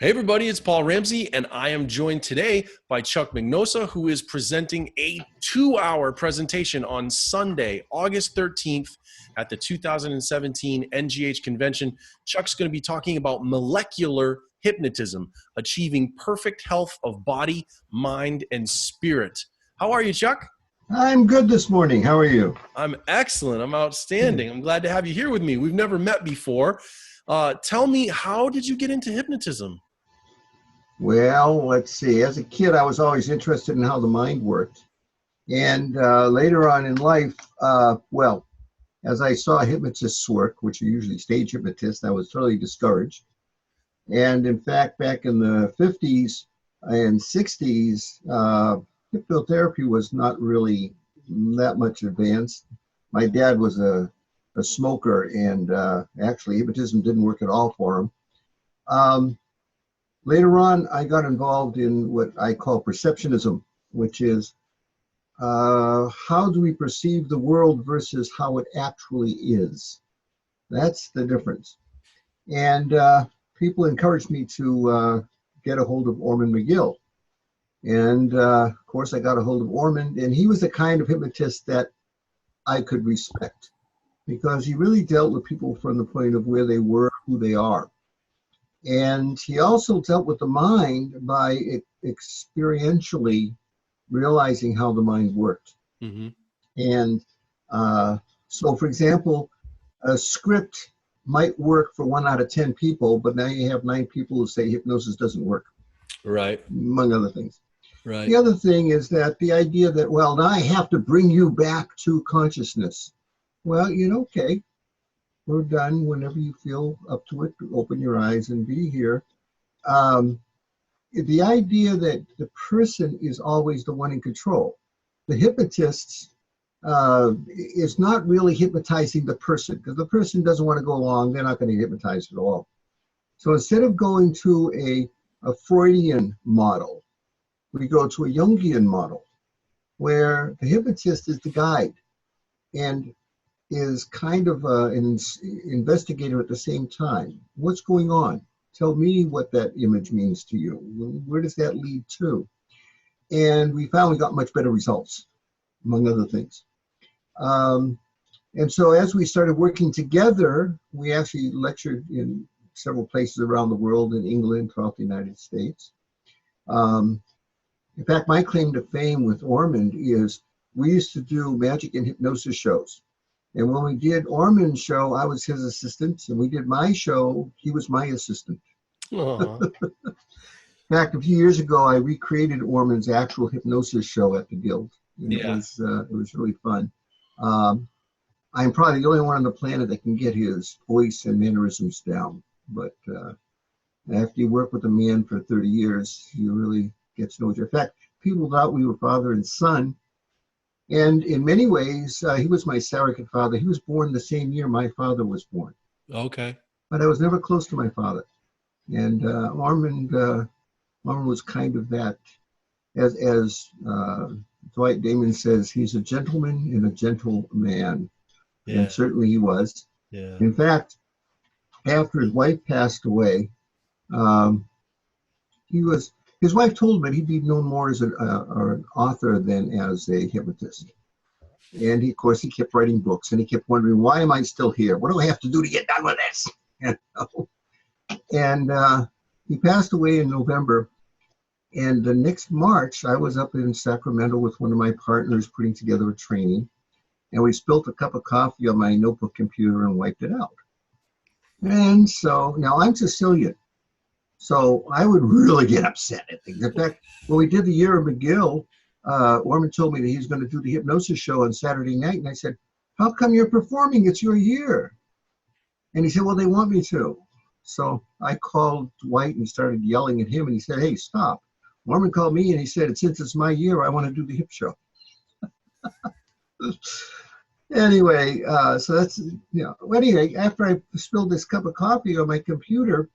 Hey everybody, it's Paul Ramsey, and I am joined today by Chuck Mignosa, who is presenting a 2-hour presentation on Sunday, August 13th at the 2017 NGH convention. Chuck's going to be talking about molecular hypnotism, achieving perfect health of body, mind, and spirit. How are you, Chuck? I'm good this morning. How are you? I'm excellent. I'm outstanding. I'm glad to have you here with me. We've never met before. Tell me, how did you get into hypnotism? Well, let's see. As a kid, I was always interested in how the mind worked. And later on in life, as I saw hypnotists work, which are usually stage hypnotists, I was totally discouraged. And in fact, back in the 50s and 60s, hypnotherapy was not really that much advanced. My dad was a smoker, and actually hypnotism didn't work at all for him. Later on, I got involved in what I call perceptionism, which is how do we perceive the world versus how it actually is? That's the difference. And people encouraged me to get a hold of Ormond McGill. And of course, I got a hold of Ormond, and he was the kind of hypnotist that I could respect because he really dealt with people from the point of where they were, who they are. And he also dealt with the mind by experientially realizing how the mind worked. Mm-hmm. And so, for example, a script might work for 1 out of 10 people, but now you have 9 people who say hypnosis doesn't work. Right. Among other things. Right. The other thing is that the idea that, well, now I have to bring you back to consciousness. Well, okay. We're done whenever you feel up to it. Open your eyes and be here. The idea that the person is always the one in control. The hypnotist is not really hypnotizing the person because the person doesn't want to go along. They're not going to get hypnotized at all. So instead of going to a Freudian model, we go to a Jungian model where the hypnotist is the guide and is kind of an investigator at the same time. What's going on? Tell me what that image means to you. Where does that lead to? And we finally got much better results, among other things. And so as we started working together, we actually lectured in several places around the world, in England, throughout the United States. In fact, my claim to fame with Ormond is we used to do magic and hypnosis shows. And when we did Ormond's show, I was his assistant. And we did my show, he was my assistant. In fact, a few years ago, I recreated Ormond's actual hypnosis show at the Guild. And it was really fun. I'm probably the only one on the planet that can get his voice and mannerisms down. But after you work with a man for 30 years, you really get to know you. In fact, people thought we were father and son. And in many ways, he was my surrogate father. He was born the same year my father was born. Okay. But I was never close to my father. And Ormond was kind of that. As Dwight Damon says, he's a gentleman and a gentle man. Yeah. And certainly he was. Yeah. In fact, after his wife passed away, his wife told him that he'd be known more as an author than as a hypnotist. And of course, he kept writing books, and he kept wondering, why am I still here? What do I have to do to get done with this? And he passed away in November. And the next March, I was up in Sacramento with one of my partners putting together a training. And we spilled a cup of coffee on my notebook computer and wiped it out. And so now I'm Sicilian. So I would really get upset at things. In fact, when we did the year of McGill, Ormond told me that he was going to do the hypnosis show on Saturday night. And I said, how come you're performing? It's your year. And he said, well, they want me to. So I called Dwight and started yelling at him. And he said, hey, stop. Ormond called me and he said, since it's my year, I want to do the hip show. Anyway, so that's, anyway, after I spilled this cup of coffee on my computer,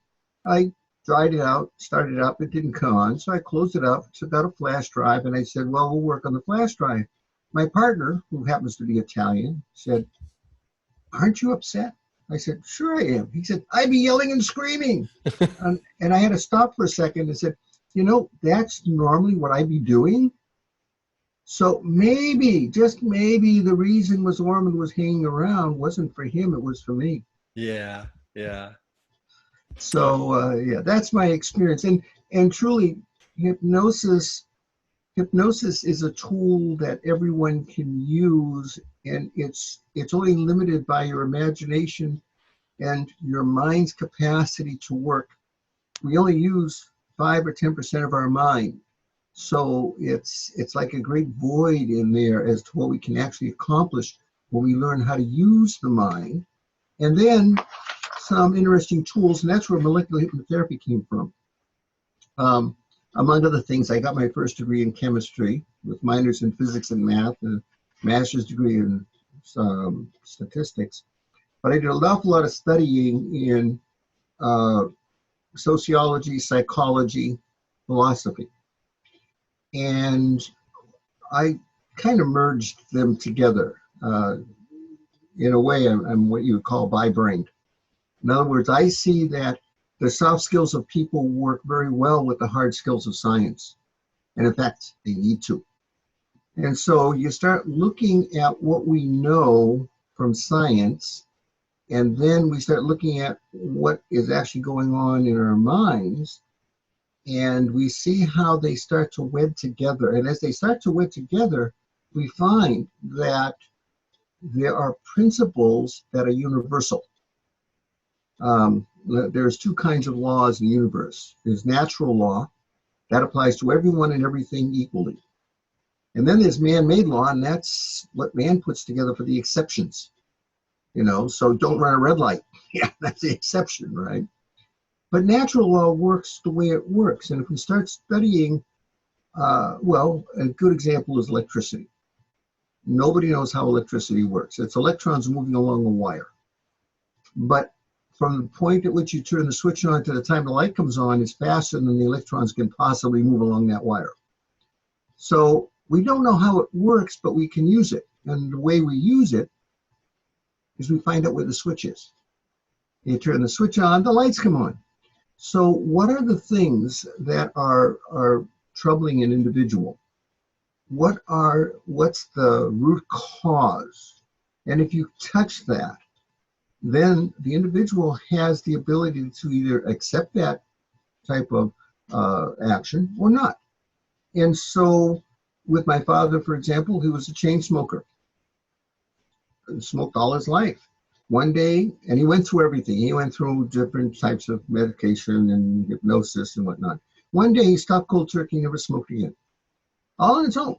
I dried it out, started it up, it didn't come on. So I closed it up, took out a flash drive, and I said, well, we'll work on the flash drive. My partner, who happens to be Italian, said, aren't you upset? I said, sure I am. He said, I'd be yelling and screaming. And I had to stop for a second and said, that's normally what I'd be doing. So maybe, just maybe, the reason was Ormond was hanging around wasn't for him, it was for me. Yeah, yeah. So yeah, that's my experience. And truly, hypnosis hypnosis is a tool that everyone can use, and it's only limited by your imagination and your mind's capacity to work. We only use 5 or 10% of our mind. So it's like a great void in there as to what we can actually accomplish when we learn how to use the mind. And then some interesting tools, and that's where molecular hypnotherapy came from. Um, Among other things, I got my first degree in chemistry with minors in physics and math, and a master's degree in statistics. But I did an awful lot of studying in uh, sociology, psychology, philosophy. And I kind of merged them together. In a way, I'm what you would call bi-brained. In other words, I see that the soft skills of people work very well with the hard skills of science. And in fact, they need to. And so you start looking at what we know from science, and then we start looking at what is actually going on in our minds, and we see how they start to wed together. And as they start to wed together, we find that there are principles that are universal. There's two kinds of laws in the universe. There's natural law, that applies to everyone and everything equally. And then there's man-made law, and that's what man puts together for the exceptions. So don't run a red light. Yeah, that's the exception, right? But natural law works the way it works. And if we start studying, a good example is electricity. Nobody knows how electricity works. It's electrons moving along a wire. But from the point at which you turn the switch on to the time the light comes on is faster than the electrons can possibly move along that wire. So we don't know how it works, but we can use it. And the way we use it is we find out where the switch is. You turn the switch on, the lights come on. So what are the things that are troubling an individual? What's the root cause? And if you touch that, then the individual has the ability to either accept that type of action or not. And so with my father, for example, he was a chain smoker. He smoked all his life. One day, and he went through everything. He went through different types of medication and hypnosis and whatnot. One day he stopped cold turkey, never smoked again. All on its own.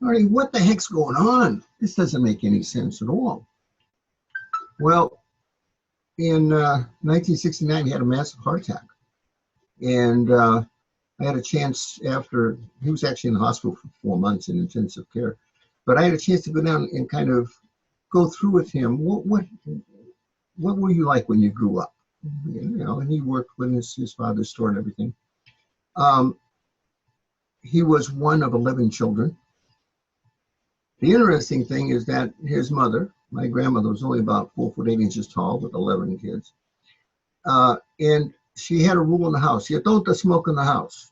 All right, what the heck's going on? This doesn't make any sense at all. Well, in 1969, he had a massive heart attack. And I had a chance after, he was actually in the hospital for 4 months in intensive care. But I had a chance to go down and kind of go through with him, what were you like when you grew up? And he worked with his father's store and everything. He was one of 11 children. The interesting thing is that his mother, my grandmother, was only about 4'8" tall with 11 kids. And she had a rule in the house. You don't smoke in the house.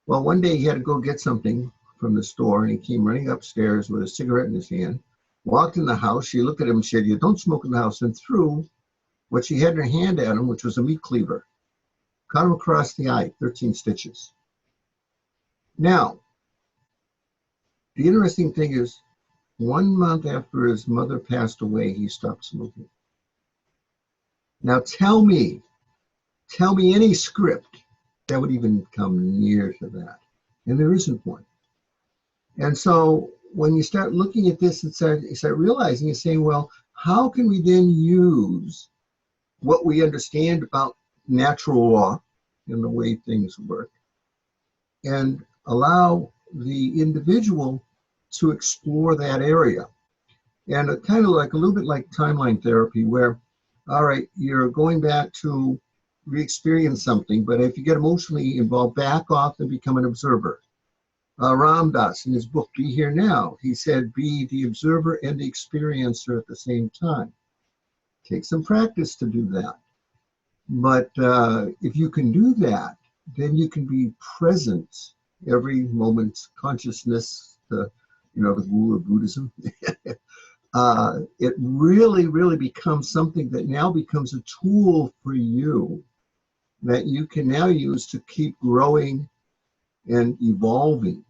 Well, one day he had to go get something from the store, and he came running upstairs with a cigarette in his hand, walked in the house. She looked at him and said, you don't smoke in the house, and threw what she had in her hand at him, which was a meat cleaver. Cut him across the eye, 13 stitches. Now, the interesting thing is, 1 month after his mother passed away, he stopped smoking. Now tell me any script that would even come near to that. And there isn't one. And so when you start looking at this and start realizing, you're saying, well, how can we then use what we understand about natural law and the way things work and allow the individual to explore that area? And it kind of like a little bit like timeline therapy, where, all right, you're going back to re-experience something, but if you get emotionally involved, back off and become an observer. Ram Dass, in his book, Be Here Now, he said, be the observer and the experiencer at the same time. Take some practice to do that. But if you can do that, then you can be present every moment. Consciousness, the guru of Buddhism. It really, really becomes something that now becomes a tool for you that you can now use to keep growing and evolving.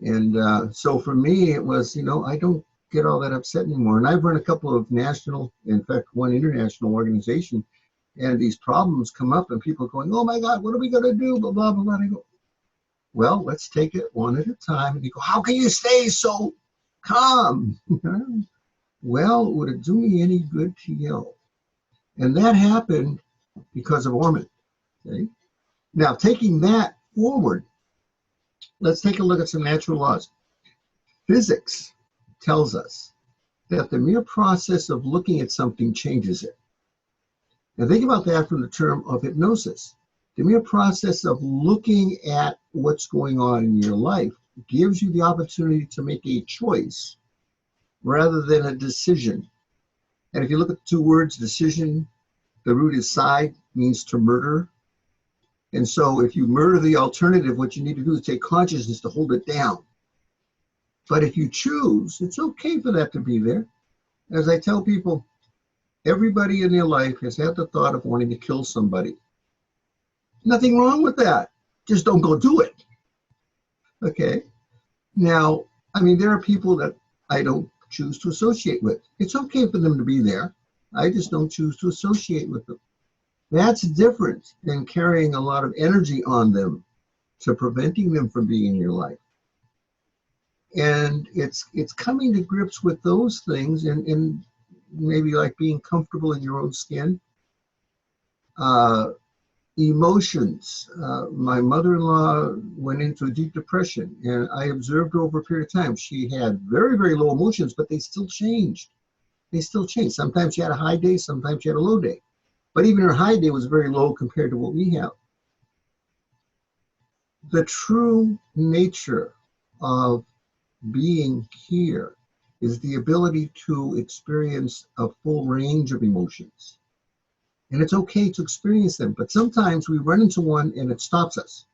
And so for me, it was, I don't get all that upset anymore. And I've run a couple of national, in fact, one international organization, and these problems come up and people are going, oh my God, what are we going to do? Blah, blah, blah, blah. And I go, well, let's take it one at a time. And you go, how can you stay so calm? Well, would it do me any good to yell? And that happened because of Orman. Okay? Now, taking that forward, let's take a look at some natural laws. Physics tells us that the mere process of looking at something changes it. Now, think about that from the term of hypnosis. The mere process of looking at what's going on in your life gives you the opportunity to make a choice rather than a decision. And if you look at the two words, decision, the root is side, means to murder. And so if you murder the alternative, what you need to do is take consciousness to hold it down. But if you choose, it's okay for that to be there. As I tell people, everybody in their life has had the thought of wanting to kill somebody. Nothing wrong with that. Just don't go do it. Okay? Now, there are people that I don't choose to associate with. It's okay for them to be there. I just don't choose to associate with them. That's different than carrying a lot of energy on them to preventing them from being in your life. And it's coming to grips with those things and maybe like being comfortable in your own skin. Emotions. My mother-in-law went into a deep depression, and I observed her over a period of time. She had very, very low emotions, but they still changed. They still changed. Sometimes she had a high day, sometimes she had a low day. But even her high day was very low compared to what we have. The true nature of being here is the ability to experience a full range of emotions. And it's okay to experience them, but sometimes we run into one and it stops us.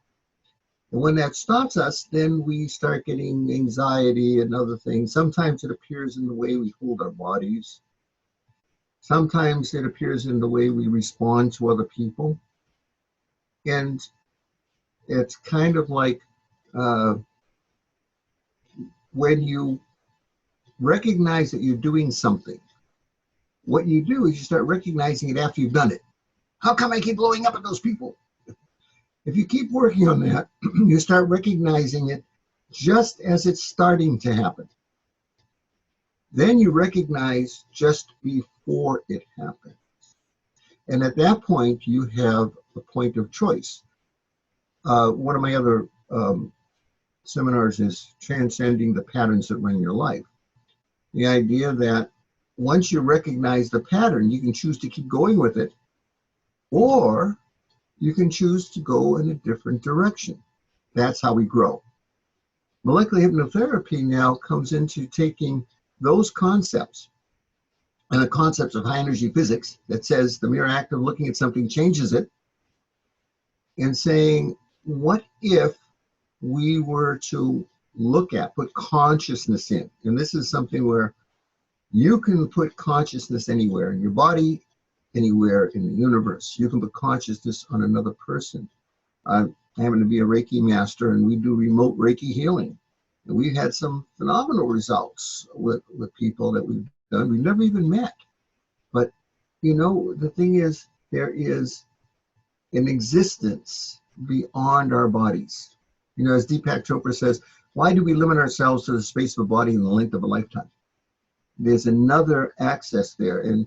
And when that stops us, then we start getting anxiety and other things. Sometimes it appears in the way we hold our bodies. Sometimes it appears in the way we respond to other people. And it's kind of like when you recognize that you're doing something, what you do is you start recognizing it after you've done it. How come I keep blowing up at those people? If you keep working on that, you start recognizing it just as it's starting to happen. Then you recognize just before it happens. And at that point, you have a point of choice. One of my other seminars is transcending the patterns that run your life. The idea that once you recognize the pattern, you can choose to keep going with it, or you can choose to go in a different direction. That's how we grow. Molecular hypnotherapy now comes into taking those concepts and the concepts of high energy physics that says the mere act of looking at something changes it, and saying, what if we were to look at, put consciousness in? And this is something where you can put consciousness anywhere in your body, anywhere in the universe. You can put consciousness on another person. I happen to be a Reiki master, and we do remote Reiki healing. And we've had some phenomenal results with people that we've done. We've never even met. But, the thing is, there is an existence beyond our bodies. As Deepak Chopra says, why do we limit ourselves to the space of a body and the length of a lifetime? There's another access there. And,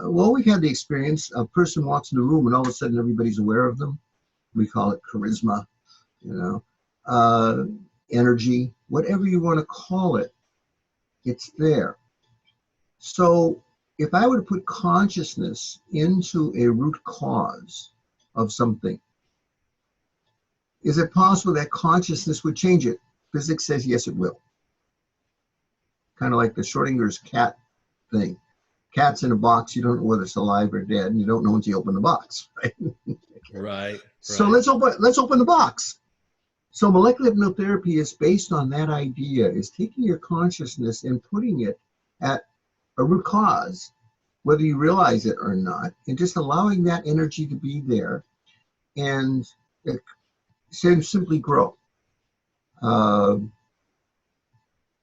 we've had the experience, a person walks in the room and all of a sudden everybody's aware of them. We call it charisma, energy, whatever you want to call it, it's there. So if I were to put consciousness into a root cause of something, is it possible that consciousness would change it? Physics says yes, it will. Kind of like the Schrodinger's cat thing. Cat's in a box, you don't know whether it's alive or dead, and you don't know until you open the box, right? Right. So Right. let's open the box. So molecular hypnotherapy is based on that idea, is taking your consciousness and putting it at a root cause, whether you realize it or not, and just allowing that energy to be there and simply grow. Uh,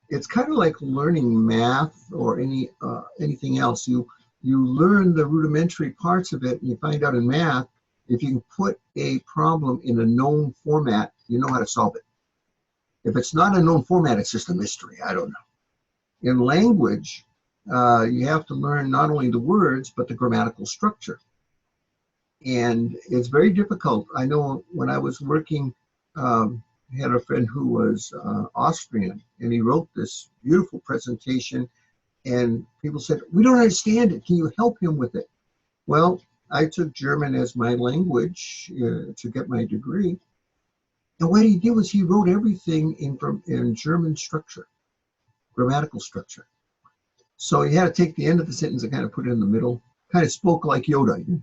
it's kind of like learning math or anything else. You learn the rudimentary parts of it, and you find out in math, if you can put a problem in a known format, you know how to solve it. If it's not a known format, it's just a mystery. I don't know. In language, you have to learn not only the words, but the grammatical structure. And it's very difficult. I know when I was working, I had a friend who was Austrian, and he wrote this beautiful presentation, and people said, "We don't understand it. Can you help him with it?" Well, I took German as my language to get my degree. And what he did was he wrote everything in German structure, grammatical structure. So he had to take the end of the sentence and kind of put it in the middle, kind of spoke like Yoda.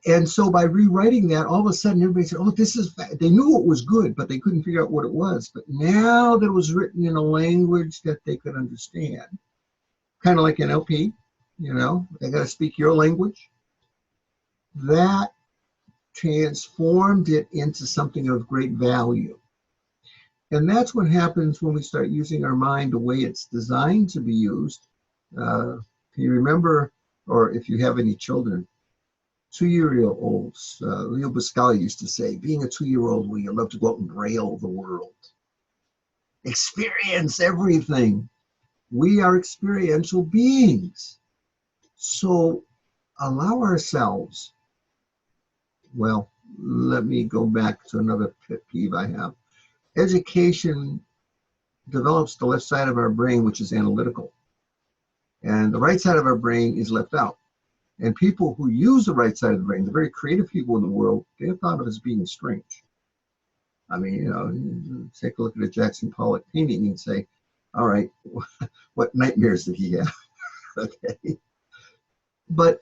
And so by rewriting that, all of a sudden everybody said, "Oh, this is," they knew it was good, but they couldn't figure out what it was. But now that it was written in a language that they could understand, kind of like NLP, they got to speak your language. That transformed it into something of great value. And that's what happens when we start using our mind the way it's designed to be used. Can you remember, or if you have any children, 2-year-olds, Leo Buscaglia used to say, being a 2-year-old, well, you love to go out and braille the world. Experience everything. We are experiential beings. So allow ourselves, well, let me go back to another pet peeve I have. Education develops the left side of our brain, which is analytical. And the right side of our brain is left out. And people who use the right side of the brain, the very creative people in the world, they're thought of as being strange. I mean, take a look at a Jackson Pollock painting and say, all right, what nightmares did he have? Okay. But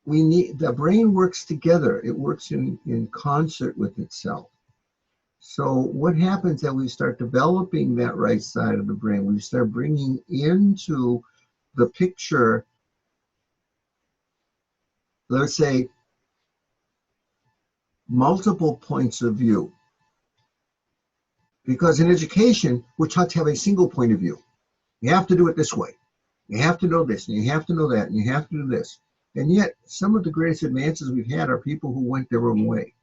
the brain works together. It works in concert with itself. So what happens that we start developing that right side of the brain? We start bringing into the picture, let's say, multiple points of view. Because in education, we're taught to have a single point of view. You have to do it this way. You have to know this, and you have to know that, and you have to do this. And yet, some of the greatest advances we've had are people who went their own way.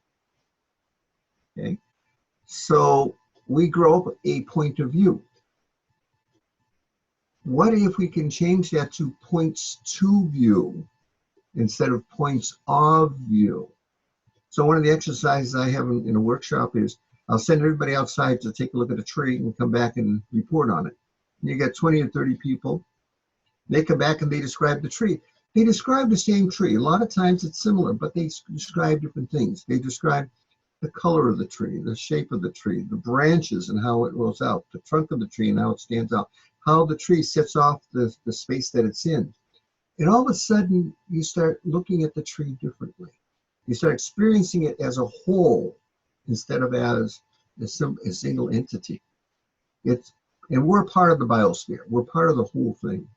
Okay? So we grow up a point of view. What if we can change that to points to view instead of points of view? So one of the exercises I have in a workshop is I'll send everybody outside to take a look at a tree and come back and report on it. And you get 20 or 30 people. They come back and they describe the tree. They describe the same tree. A lot of times it's similar, but they describe different things. They describe the color of the tree, the shape of the tree, the branches and how it rolls out, the trunk of the tree and how it stands out, how the tree sets off the space that it's in. And all of a sudden, you start looking at the tree differently. You start experiencing it as a whole instead of as a single entity. And we're part of the biosphere. We're part of the whole thing.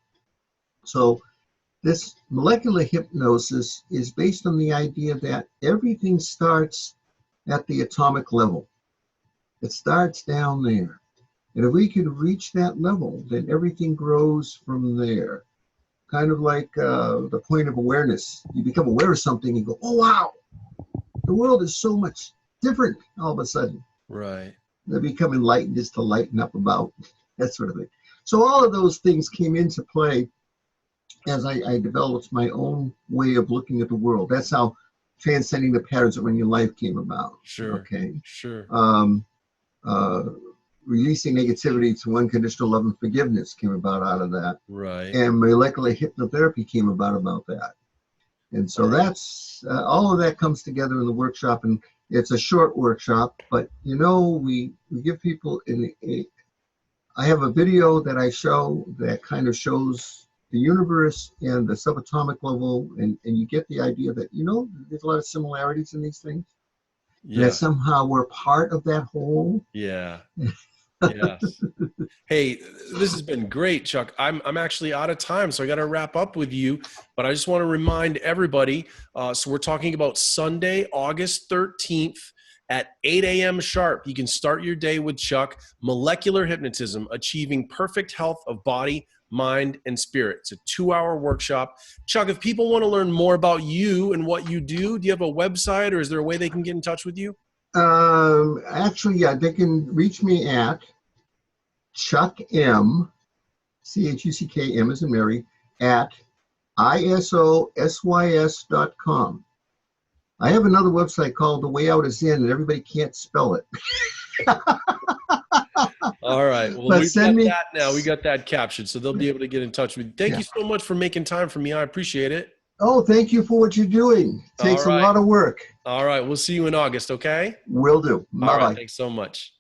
So this molecular hypnosis is based on the idea that everything starts at the atomic level. It starts down there. And if we can reach that level, then everything grows from there. Kind of like the point of awareness. You become aware of something and go, oh, wow, the world is so much different all of a sudden. Right. They become enlightened is to lighten up about, that sort of thing. So all of those things came into play as I developed my own way of looking at the world. That's how transcending the patterns that run your life came about. Sure. Okay. Sure. Releasing negativity to unconditional love and forgiveness came about out of that. Right. And molecular hypnotherapy came about that. And so that's all of that comes together in the workshop, and it's a short workshop, but we give people I have a video that I show that kind of shows the universe and the subatomic level, and you get the idea that, there's a lot of similarities in these things. And that Yeah. somehow we're part of that whole. Yeah. Yes. Hey, this has been great, Chuck. I'm actually out of time, so I got to wrap up with you. But I just want to remind everybody. So we're talking about Sunday, August 13th at 8 a.m. sharp. You can start your day with Chuck. Molecular Hypnotism: Achieving Perfect Health of Body, Mind, and Spirit. It's a 2-hour workshop. Chuck, if people want to learn more about you and what you do you have a website, or is there a way they can get in touch with you? Actually, yeah, they can reach me at Chuck M, CHUCK, M as in Mary, at ISOSYS.com. I have another website called The Way Out Is In, and everybody can't spell it. All right. Well, But we've got send me. that now. We got that captured, so they'll be able to get in touch with you. Thank Yeah. you so much for making time for me. I appreciate it. Oh, thank you for what you're doing. It All takes a right. lot of work. All right. We'll see you in August, okay? Will do. All right. Bye-bye. Thanks so much.